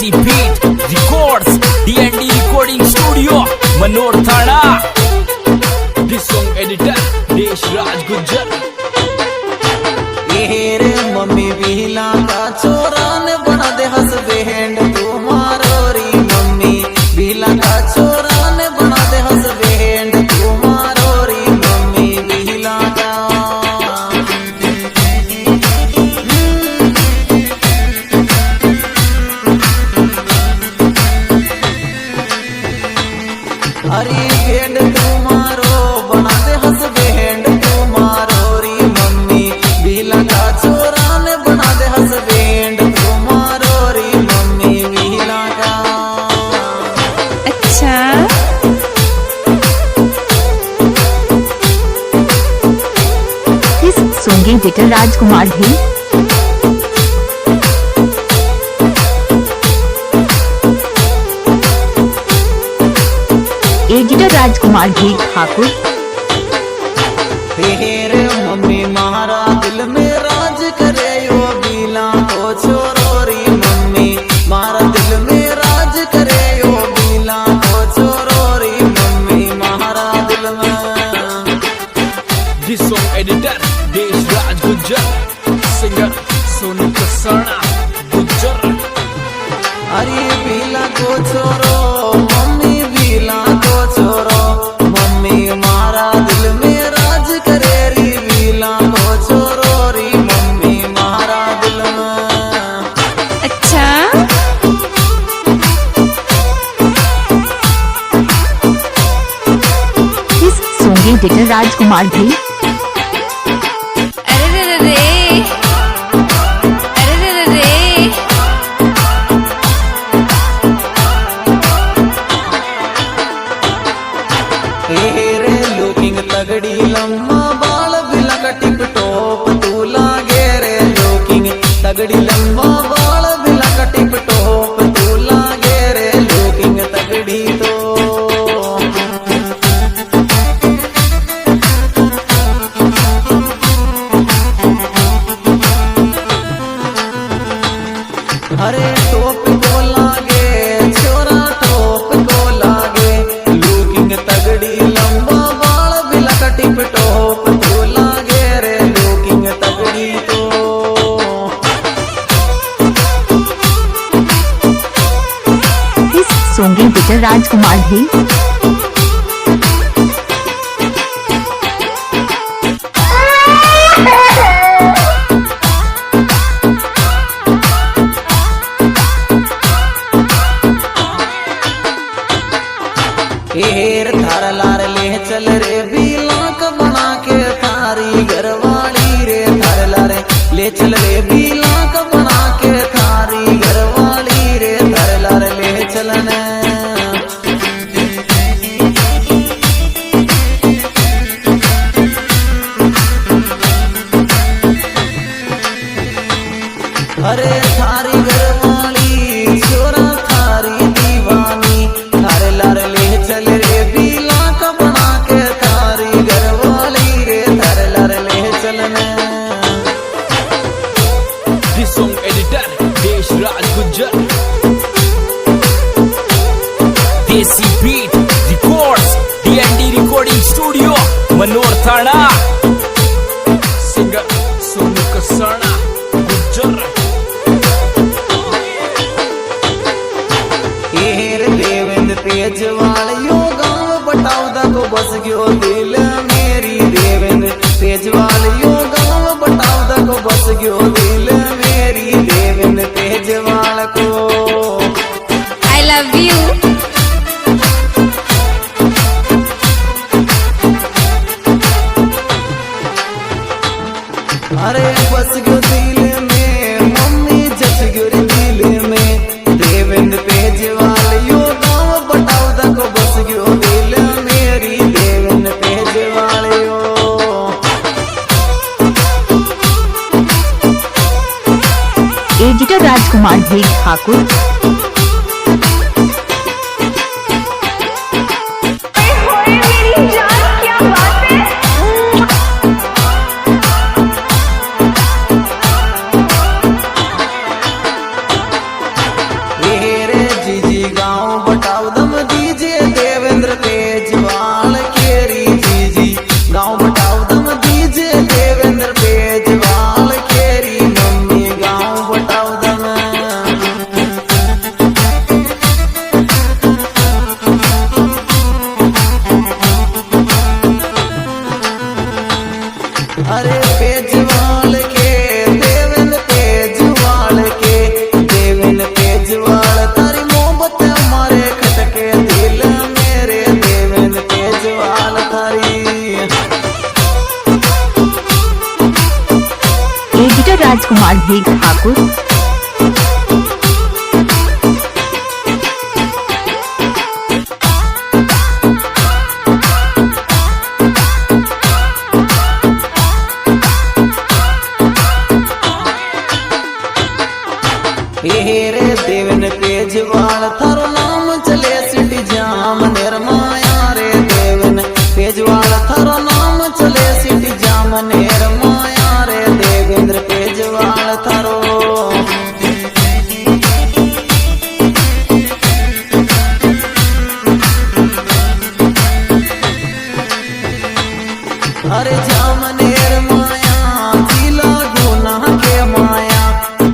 देसी beat records D&D recording studio Manor Thana. This song editor देश राज गुज्जर। रे मम्मी बिहला का छोरा ने बना दे हसबैंड तुम्हारो री मम्मी बिहला का छोरा ने बना दे हसबैंड तुम्हारो री मम्मी बिहला का। हरी भेंड तुम्हारो बना दे हसबैंड तुम्हारो री मम्मी बिहला का छोरा ने बना दे हसबैंड तुम्हारो री मम्मी बिहला का। अच्छा इस सॉन्ग एडिटर राजकुमार भी। एडिटर राजकुमार भी ठाकुर। रे मम्मी मारा दिल में राज करे यो बिला को छोरो री मम्मी मारा दिल में राज करे यो बिला को छोरो री मम्मी मारा दिल में। दिस सॉन्ग एडिटर देश राज गुज्जर। सिंगर सोनू कसाना गुज्जर। अरे बिला को छोरो मम्मी बिला को छोरो मम्मी मारा दिल में राज करे री बिला को छोरो री मम्मी मारा दिल में। अच्छा इस सॉन्ग एडिटर राजकुमार भी। अरे रे रे रे अरे रे रे रे। रे लुकिंग तगड़ी लम्मा बाल बिला का टिप टॉप तू लागे रे लुकिंग तगड़ी लम्मा बाल बिला का टिप टॉप तू लागे रे लुकिंग तगड़ी तो। अरे टोप को लागे छोरा टोप को लागे लुकिंग तगड़ी लंबा बाल बिला का टिप टॉप को लागे रे लुकिंग तगड़ी तो। इस सॉन्ग एडिटर राजकुमार भी। हेर थार लार ले चल रे बिलाक बना के थारी घरवाली रे थार लार ले चल रे बिलाक बना के थारी घरवाली रे थार लार ले चलने। अरे थारी घरवाली छोरा थारी दीवानी थारे लार ले चल रे बिला का बना के थारी घरवाली रे थारे लार ले चलने। दिस सॉन्ग एडिटर देश Raj Gujjar. Desi beat records D&D recording studio Manor थाना। सिंगर सोनू कसाना गुज्जर। देवेंद्र तेजवाल यो गाँव बटाउदा को बस गयो दिल मेरी देवेंद्र तेजवाल यो गाँव बटाउदा को बस गयो दिल मेरी देवेंद्र तेजवाल को। I love you. अरे बस गयो दिल में मम्मी जस गयो रे दिल में देवेंद्र तेजवाल यो गाँव बटाउदा को बस गयो दिल मेरी देवेंद्र तेजवाल यो। एडिटर राजकुमार भी ठाकुर। पेजवाल थारी एडिटर राजकुमार भेग ठाकुर। रे देवन पेजवाल थारो नाम चले सिटी जाम निर्माया रे देवन पेजवाल थारो नाम चले सिटी जाम निर्माया रे देवेंद्र पेजवाल थारो अरे जाम निर्माया जिला गुना के माया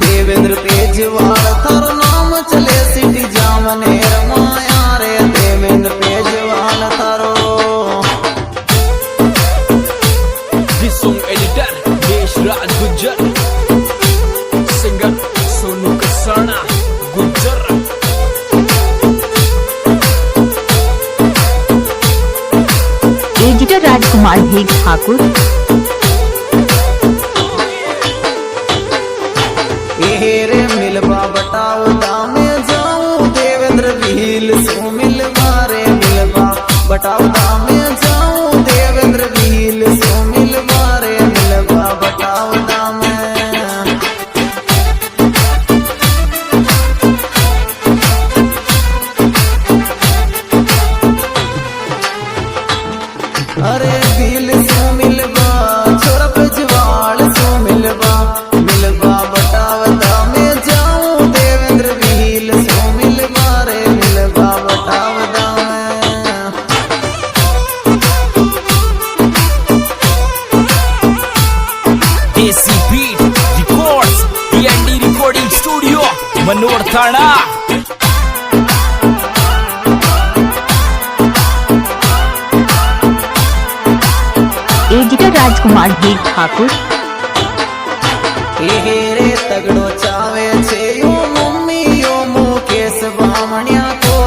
देवेंद्र पेजवाल थारो नाम चले सिटी जामनेर माया रे देवेंद्र पेजवाल थारो This song editor Desh Raj Gujjar, singer Sonu Kasana Gujjar, editor Rajkumar Bheg Thakur. रे मिलवा बटाओ दामे जाऊं देवेंद्र भील सो मिलवा रे मिलवा बटाओ दामे जाऊं देवेंद्र भील सो मिलवा रे मिलवा बटाओ दामे अरे भील सो मिलवा छोरा पेजवाल सो मिलवा मिलवा बटाव दामे जाऊं देवेंद्र भील सो मिलवा रे मिलवा बटाव दामे Desi Beat Records, D&D Recording Studio, Manor Thana. Editor Rajkumar Bheg Thakur. रे तगड़ो चावे छे यो मम्मी यो मुकेश बामणिया को